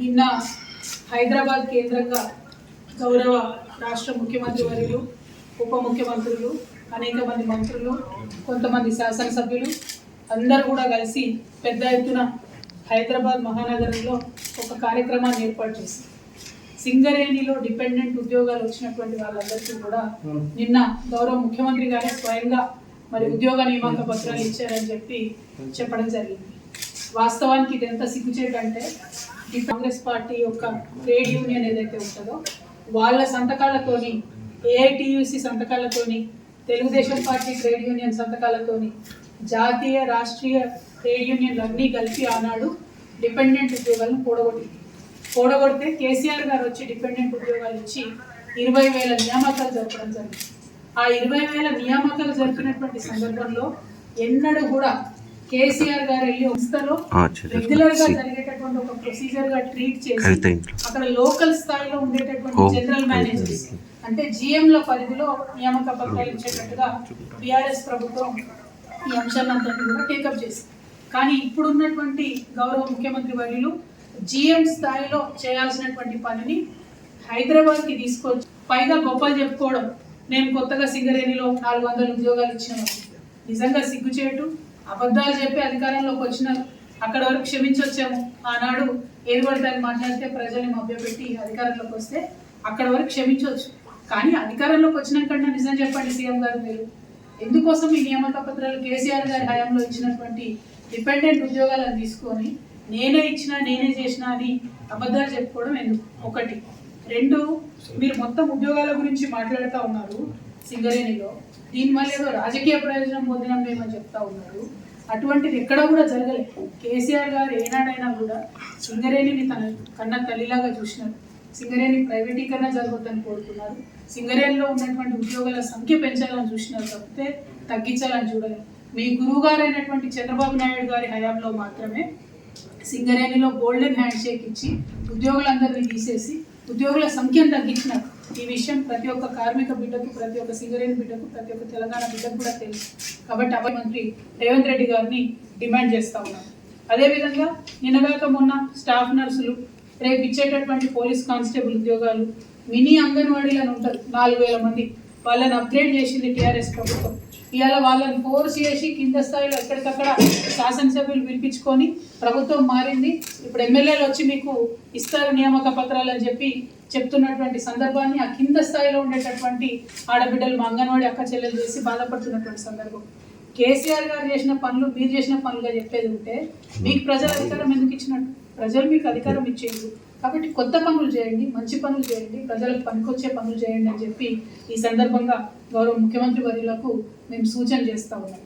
నిన్న హైదరాబాద్ కేంద్రంగా గౌరవ రాష్ట్ర ముఖ్యమంత్రి వర్యులు, ఉప ముఖ్యమంత్రులు, అనేక మంది మంత్రులు, కొంతమంది శాసనసభ్యులు అందరూ కూడా కలిసి పెద్ద ఎత్తున హైదరాబాద్ మహానగరంలో ఒక కార్యక్రమాన్ని ఏర్పాటు చేసి సింగరేణిలో డిపెండెంట్ ఉద్యోగాలు వచ్చినటువంటి వాళ్ళందరికీ కూడా నిన్న గౌరవ ముఖ్యమంత్రి గారే స్వయంగా మరి ఉద్యోగ నియామక పత్రాలు ఇచ్చారని చెప్పడం జరిగింది. వాస్తవానికి ఇది ఎంత సిగ్గుచేటంటే ఈ కాంగ్రెస్ పార్టీ యొక్క ట్రేడ్ యూనియన్ ఏదైతే ఉంటుందో వాళ్ళ సంతకాలతోని, ఏఐటియుసి సంతకాలతోని, తెలుగుదేశం పార్టీ ట్రేడ్ యూనియన్ సంతకాలతోని జాతీయ రాష్ట్రీయ ట్రేడ్ యూనియన్లు అన్నీ కలిపి ఆనాడు డిపెండెంట్ ఉద్యోగాలను కూడగొడితే కేసీఆర్ గారు వచ్చి డిపెండెంట్ ఉద్యోగాలు ఇచ్చి 20,000 నియామకాలు జరపడం జరిగింది. ఆ 20,000 నియామకాలు జరిపినటువంటి సందర్భంలో ఎన్నడూ కూడా కేసీఆర్ గారు వెళ్ళి సంస్థలో రెగ్యులర్ గా జరిగేటటువంటి ఒక ప్రొసీజర్ గా ట్రీట్ చేసి అక్కడ లోకల్ స్థాయిలో ఉండేటటువంటి జనరల్ మేనేజర్స్ అంటే జిఎంల పరిధిలో నియామక పత్రాలు ఇచ్చేటట్టుగా టిఆర్ఎస్ ప్రభుత్వం ఈ అంశాలందరినీ కూడా టేకప్ చేసింది. కానీ ఇప్పుడున్నటువంటి గౌరవ ముఖ్యమంత్రి వర్యులు జిఎం స్థాయిలో చేయాల్సినటువంటి పనిని హైదరాబాద్కి తీసుకొచ్చి పైగా గొప్పలు చెప్పుకోవడం, మేము కొత్తగా సింగరేణిలో 400 ఉద్యోగాలు ఇచ్చినాము. నిజంగా సిగ్గుచేటు, అబద్ధాలు చెప్పి అధికారంలోకి వచ్చినారు. అక్కడ వరకు క్షమించొచ్చాము. ఆనాడు ఏది పడితే అది మాట్లాడితే ప్రజల్ని మభ్యపెట్టి అధికారంలోకి వస్తే అక్కడ వరకు క్షమించవచ్చు. కానీ అధికారంలోకి వచ్చినాకన్నా నిజం చెప్పండి సీఎం గారు, మీరు ఎందుకోసం ఈ నియామక పత్రాలు కేసీఆర్ గారి హయాంలో ఇచ్చినటువంటి డిపెండెంట్ ఉద్యోగాలను తీసుకొని నేనే ఇచ్చినా నేనే చేసినా అని అబద్ధాలు చెప్పుకోవడం ఎందుకు? ఒకటి. రెండు, మీరు మొత్తం ఉద్యోగాల గురించి మాట్లాడుతూ ఉన్నారు సింగరేణిలో, దీనివల్ల ఏదో రాజకీయ ప్రయోజనం పొందినాం మేమని చెప్తా ఉన్నారు. అటువంటిది ఎక్కడా కూడా జరగలేదు. కేసీఆర్ గారు ఏనాడైనా కూడా సింగరేణిని తన కన్న తల్లిలాగా చూసినారు. సింగరేణి ప్రైవేటీకరణ జరగొద్దని కోరుతున్నారు. సింగరేణిలో ఉన్నటువంటి ఉద్యోగాల సంఖ్య పెంచాలని చూసినారు తప్పితే తగ్గించాలని చూడలేదు. మీ గురువు గారైనటువంటి చంద్రబాబు నాయుడు గారి హయాంలో మాత్రమే సింగరేణిలో గోల్డెన్ హ్యాండ్ షేక్ ఇచ్చి ఉద్యోగులందరినీ తీసేసి ఉద్యోగుల సంఖ్యను తగ్గించినారు. ఈ విషయం ప్రతి ఒక్క కార్మిక బిడ్డకు, ప్రతి ఒక్క సింగరేణి బిడ్డకు, ప్రతి ఒక్క తెలంగాణ బిడ్డకు కూడా తెలుసు. కాబట్టి మంత్రి రేవంత్ రెడ్డి గారిని డిమాండ్ చేస్తూ ఉన్నారు. అదేవిధంగా నిన్నగాక మొన్న స్టాఫ్ నర్సులు, రేపు ఇచ్చేటటువంటి పోలీస్ కానిస్టేబుల్ ఉద్యోగాలు, మినీ అంగన్వాడీలను ఉంటారు 4,000 మంది, వాళ్ళని అప్గ్రేడ్ చేసింది టీఆర్ఎస్ ప్రభుత్వం. ఇవాళ వాళ్ళని ఫోర్స్ చేసి కింద స్థాయిలో ఎక్కడికక్కడ శాసనసభ్యులు పిలిపించుకొని ప్రభుత్వం మారింది. ఇప్పుడు ఎమ్మెల్యేలు వచ్చి మీకు ఇస్తారు నియామక పత్రాలు అని చెప్తున్నటువంటి సందర్భాన్ని ఆ కింద స్థాయిలో ఉండేటటువంటి ఆడబిడ్డలు, మా అంగన్వాడీ అక్క చెల్లెలు చేసి బాధపడుతున్నటువంటి సందర్భం. కేసీఆర్ గారు చేసిన పనులు మీరు చేసిన పనులుగా చెప్పేది ఉంటే మీకు ప్రజల అధికారం ఎందుకు ఇచ్చినట్టు? ప్రజలు మీకు అధికారం ఇచ్చేది. కాబట్టి కొత్త పనులు చేయండి, మంచి పనులు చేయండి, ప్రజలకు పనికొచ్చే పనులు చేయండి అని చెప్పి ఈ సందర్భంగా గౌరవ ముఖ్యమంత్రి వర్యులకు మేము సూచన చేస్తూ ఉన్నాం.